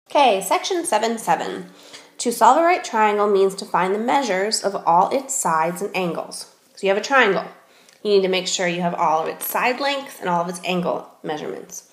Okay, section 7.7. To solve a right triangle means to find the measures of all its sides and angles. So you have a triangle. You need to make sure you have all of its side lengths and all of its angle measurements.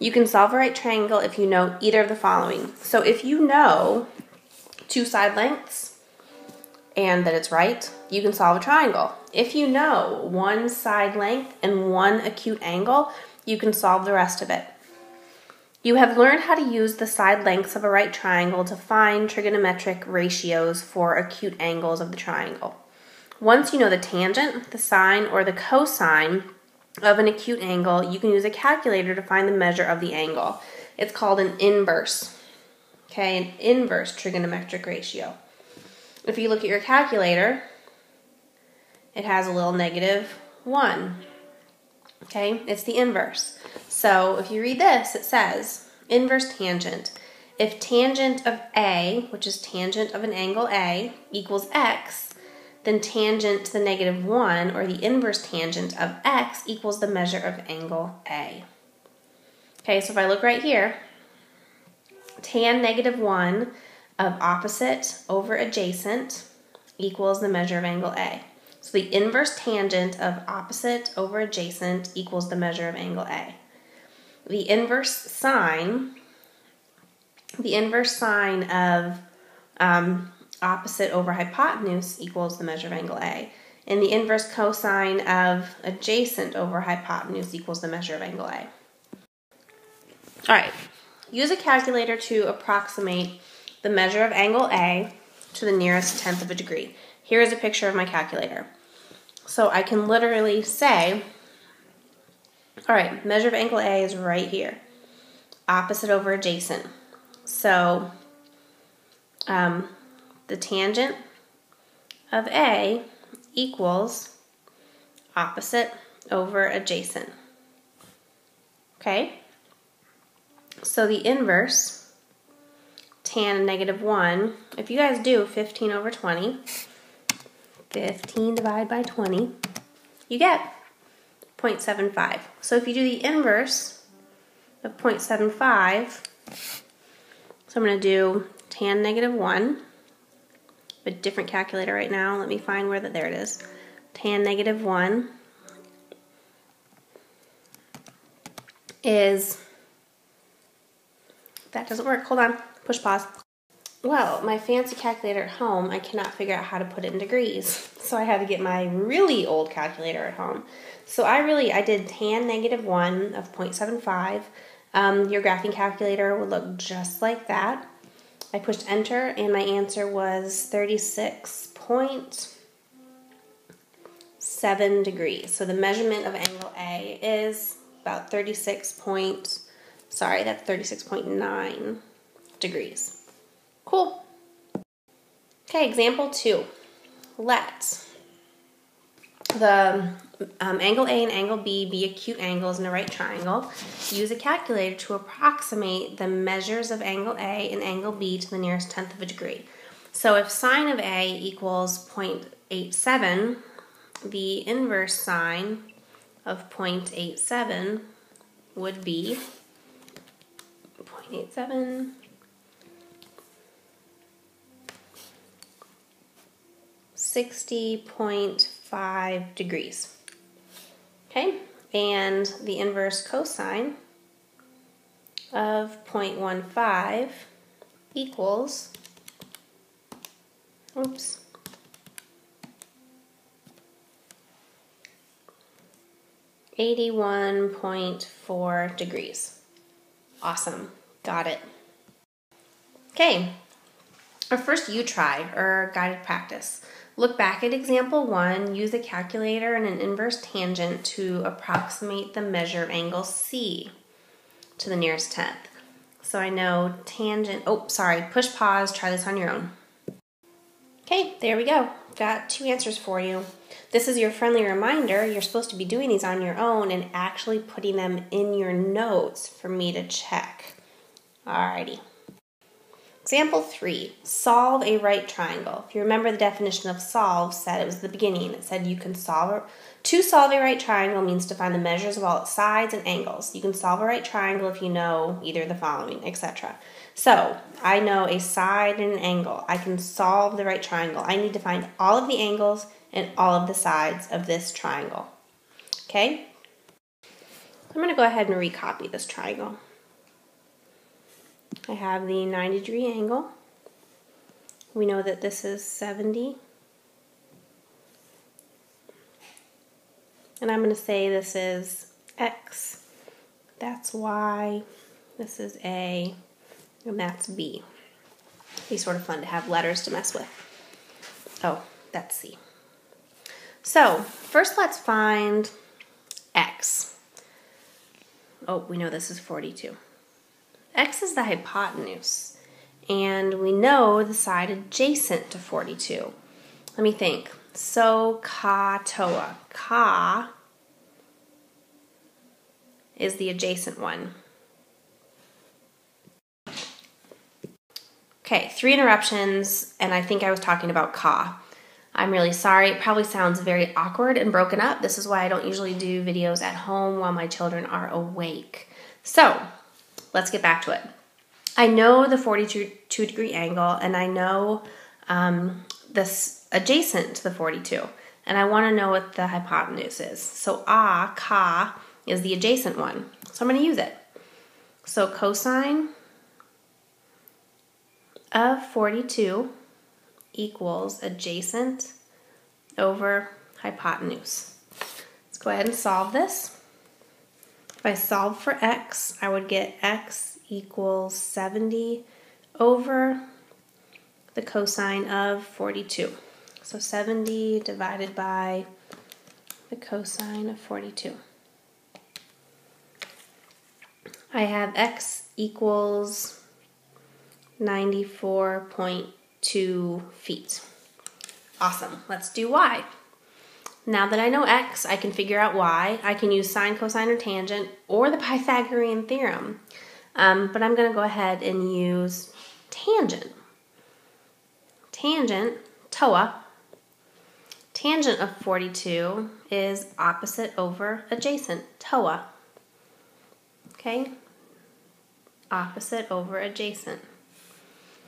You can solve a right triangle if you know either of the following. So if you know two side lengths and that it's right, you can solve a triangle. If you know one side length and one acute angle, you can solve the rest of it. You have learned how to use the side lengths of a right triangle to find trigonometric ratios for acute angles of the triangle. Once you know the tangent, the sine, or the cosine of an acute angle, you can use a calculator to find the measure of the angle. It's called an inverse, okay, an inverse trigonometric ratio. If you look at your calculator, it has a little -1. Okay, it's the inverse. So if you read this, it says, inverse tangent. If tangent of A, which is tangent of an angle A, equals x, then tangent to the -1, or the inverse tangent of x, equals the measure of angle A. Okay, so if I look right here, tan -1 of opposite over adjacent equals the measure of angle A. So the inverse tangent of opposite over adjacent equals the measure of angle A. The inverse sine of opposite over hypotenuse equals the measure of angle A. And the inverse cosine of adjacent over hypotenuse equals the measure of angle A. All right, use a calculator to approximate the measure of angle A to the nearest tenth of a degree. Here is a picture of my calculator. So I can literally say, all right, measure of angle A is right here, opposite over adjacent. So the tangent of A equals opposite over adjacent. Okay? So the inverse, tan -1, if you guys do 15 over 20, 15 divided by 20, you get 0.75. So if you do the inverse of 0.75, so I'm going to do tan -1, a different calculator right now. Let me find where there it is. Tan -1 is, that doesn't work. Hold on, push pause. Well, my fancy calculator at home, I cannot figure out how to put it in degrees. So I had to get my really old calculator at home. So I did tan -1 of 0.75. Your graphing calculator would look just like that. I pushed enter and my answer was 36.7 degrees. So the measurement of angle A is about 36.9 degrees. Cool. Okay, example 2. Let the angle A and angle B be acute angles in a right triangle. Use a calculator to approximate the measures of angle A and angle B to the nearest tenth of a degree. So if sine of A equals 0.87, the inverse sine of 0.87 would be 0.87 60.5 degrees. Okay, and the inverse cosine of 0.15 equals, 81.4 degrees. Awesome, got it. Okay, our first you try, or guided practice. Look back at example 1, use a calculator and an inverse tangent to approximate the measure of angle C to the nearest tenth. So I know tangent, push pause, try this on your own. Okay, there we go. Got 2 answers for you. This is your friendly reminder. You're supposed to be doing these on your own and actually putting them in your notes for me to check. Alrighty. Example 3, solve a right triangle. If you remember, the definition of solve said, it was the beginning, it said you can to solve a right triangle means to find the measures of all its sides and angles. You can solve a right triangle if you know either of the following, etc. So I know a side and an angle. I can solve the right triangle. I need to find all of the angles and all of the sides of this triangle. Okay? I'm going to go ahead and recopy this triangle. I have the 90-degree angle. We know that this is 70. And I'm going to say this is X, that's Y, this is A, and that's B. It'd be sort of fun to have letters to mess with. Oh, that's C. So, first let's find X. Oh, we know this is 42. X is the hypotenuse, and we know the side adjacent to 42. Let me think. So, ka, toa. Ka is the adjacent one. Okay, 3 interruptions, and I think I was talking about ka. I'm really sorry. It probably sounds very awkward and broken up. This is why I don't usually do videos at home while my children are awake. So, let's get back to it. I know the 42-degree angle, and I know this adjacent to the 42, and I want to know what the hypotenuse is. So ka is the adjacent one, so I'm going to use it. So cosine of 42 equals adjacent over hypotenuse. Let's go ahead and solve this. If I solve for x, I would get x equals 70 over the cosine of 42. So 70 divided by the cosine of 42. I have x equals 94.2 feet. Awesome. Let's do y. Now that I know x, I can figure out y. I can use sine, cosine, or tangent, or the Pythagorean theorem. But I'm going to go ahead and use tangent. Tangent, toa. Tangent of 42 is opposite over adjacent, toa. Okay? Opposite over adjacent.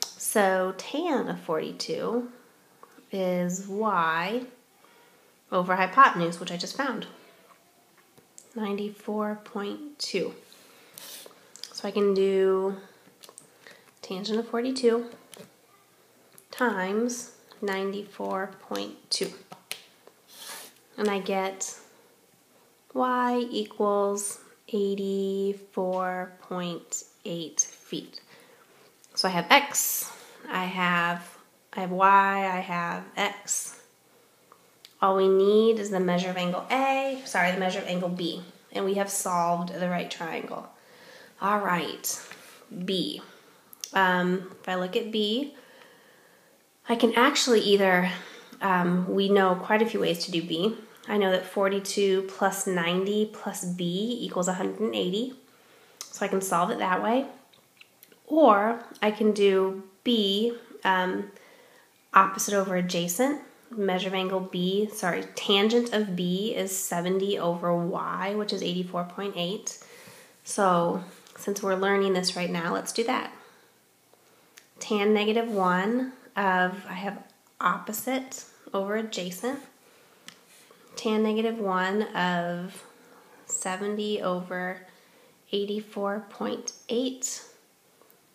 So tan of 42 is y over hypotenuse, which I just found. 94.2. So I can do tangent of 42 times 94.2. And I get y equals 84.8 feet. So I have x, I have y, I have x. All we need is the measure of angle A, the measure of angle B, and we have solved the right triangle. All right, B. If I look at B, I can actually either, we know quite a few ways to do B. I know that 42 plus 90 plus B equals 180, so I can solve it that way. Or I can do B, opposite over adjacent, measure of angle B, tangent of B is 70 over y, which is 84.8. So since we're learning this right now, let's do that. Tan negative 1 of, I have opposite over adjacent. Tan negative 1 of 70 over 84.8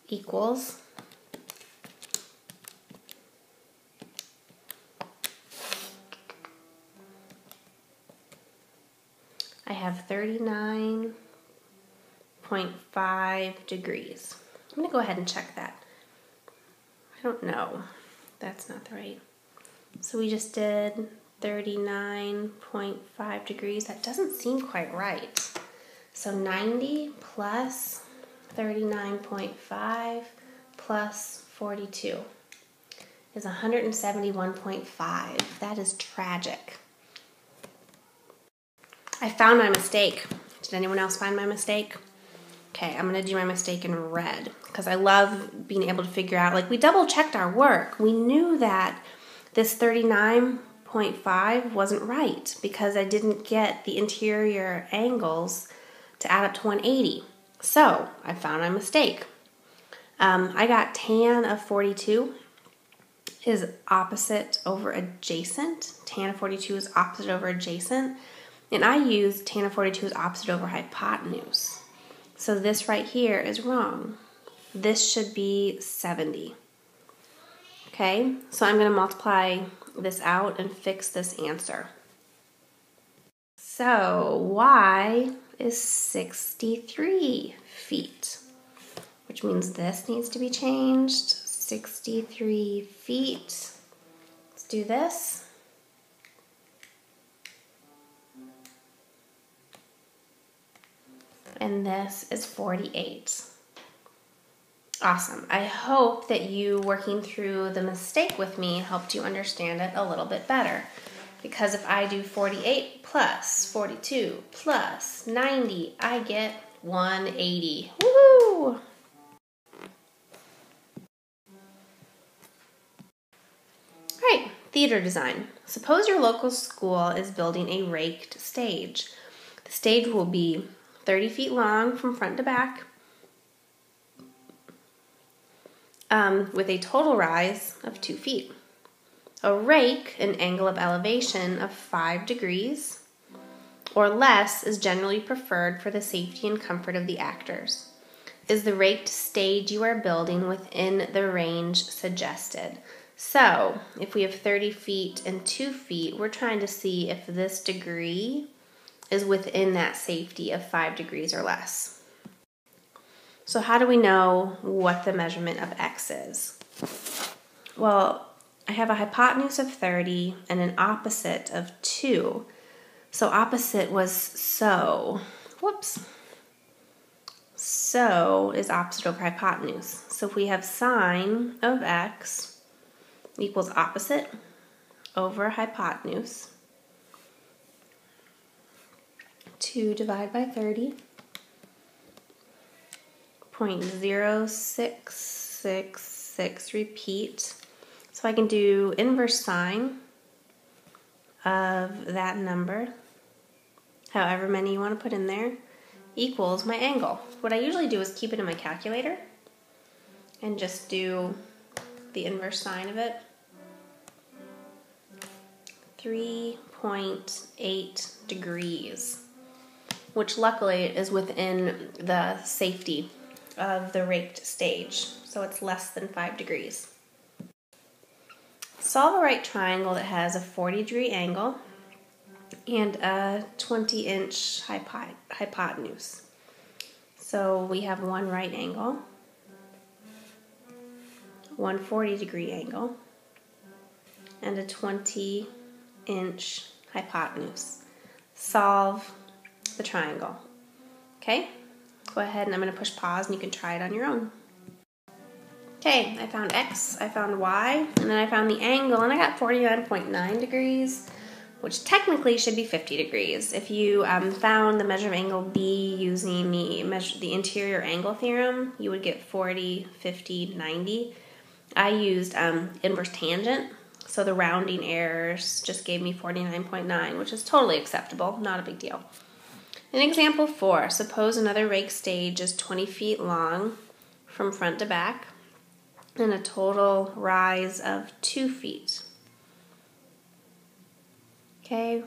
equals I have 39.5 degrees. I'm going to go ahead and check that. I don't know. That's not the right. So we just did 39.5 degrees. That doesn't seem quite right. So 90 plus 39.5 plus 42 is 171.5. That is tragic. I found my mistake. Did anyone else find my mistake? Okay, I'm going to do my mistake in red because I love being able to figure out, like, we double checked our work. We knew that this 39.5 wasn't right because I didn't get the interior angles to add up to 180. So I found my mistake. I got tan of 42 is opposite over adjacent. Tan of 42 is opposite over adjacent. And I use tan of 42 is opposite over hypotenuse. So this right here is wrong. This should be 70. Okay, so I'm going to multiply this out and fix this answer. So y is 63 feet, which means this needs to be changed. 63 feet. Let's do this. And this is 48. Awesome. I hope that you working through the mistake with me helped you understand it a little bit better. Because if I do 48 plus 42 plus 90, I get 180. Woohoo! Alright, theater design. Suppose your local school is building a raked stage. The stage will be 30 feet long from front to back, with a total rise of 2 feet. A rake, an angle of elevation of 5 degrees or less, is generally preferred for the safety and comfort of the actors. Is the raked stage you are building within the range suggested? So, if we have 30 feet and 2 feet, we're trying to see if this degree is within that safety of 5 degrees or less. So how do we know what the measurement of x is? Well, I have a hypotenuse of 30 and an opposite of 2. So opposite was so. Whoops. So is opposite over hypotenuse. So if we have sine of x equals opposite over hypotenuse, 2 divided by 30, 0.0666, repeat. So I can do inverse sine of that number, however many you want to put in there, equals my angle. What I usually do is keep it in my calculator and just do the inverse sine of it. 3.8 degrees, which luckily is within the safety of the raked stage, so it's less than 5 degrees. Solve a right triangle that has a 40-degree angle and a 20-inch hypotenuse. So we have one right angle, one 40-degree angle, and a 20-inch hypotenuse. Solve the triangle. Okay? Go ahead and I'm going to push pause and you can try it on your own. Okay, I found x, I found y, and then I found the angle, and I got 49.9 degrees, which technically should be 50 degrees. If you found the measure of angle B using the interior angle theorem, you would get 40, 50, 90. I used inverse tangent, so the rounding errors just gave me 49.9, which is totally acceptable, not a big deal. In example 4, suppose another rake stage is 20 feet long from front to back and a total rise of 2 feet. Okay,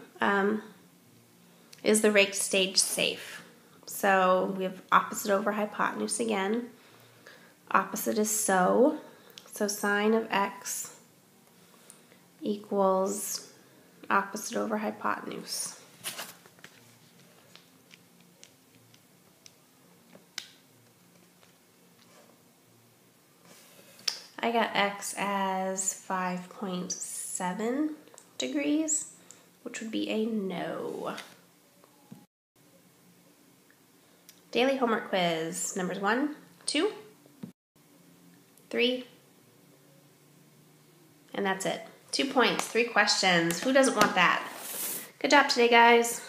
is the raked stage safe? So we have opposite over hypotenuse again. Opposite is so sine of x equals opposite over hypotenuse. I got x as 5.7 degrees, which would be a no. Daily homework quiz, numbers 1, 2, 3, and that's it. 2 points, 3 questions. Who doesn't want that? Good job today, guys.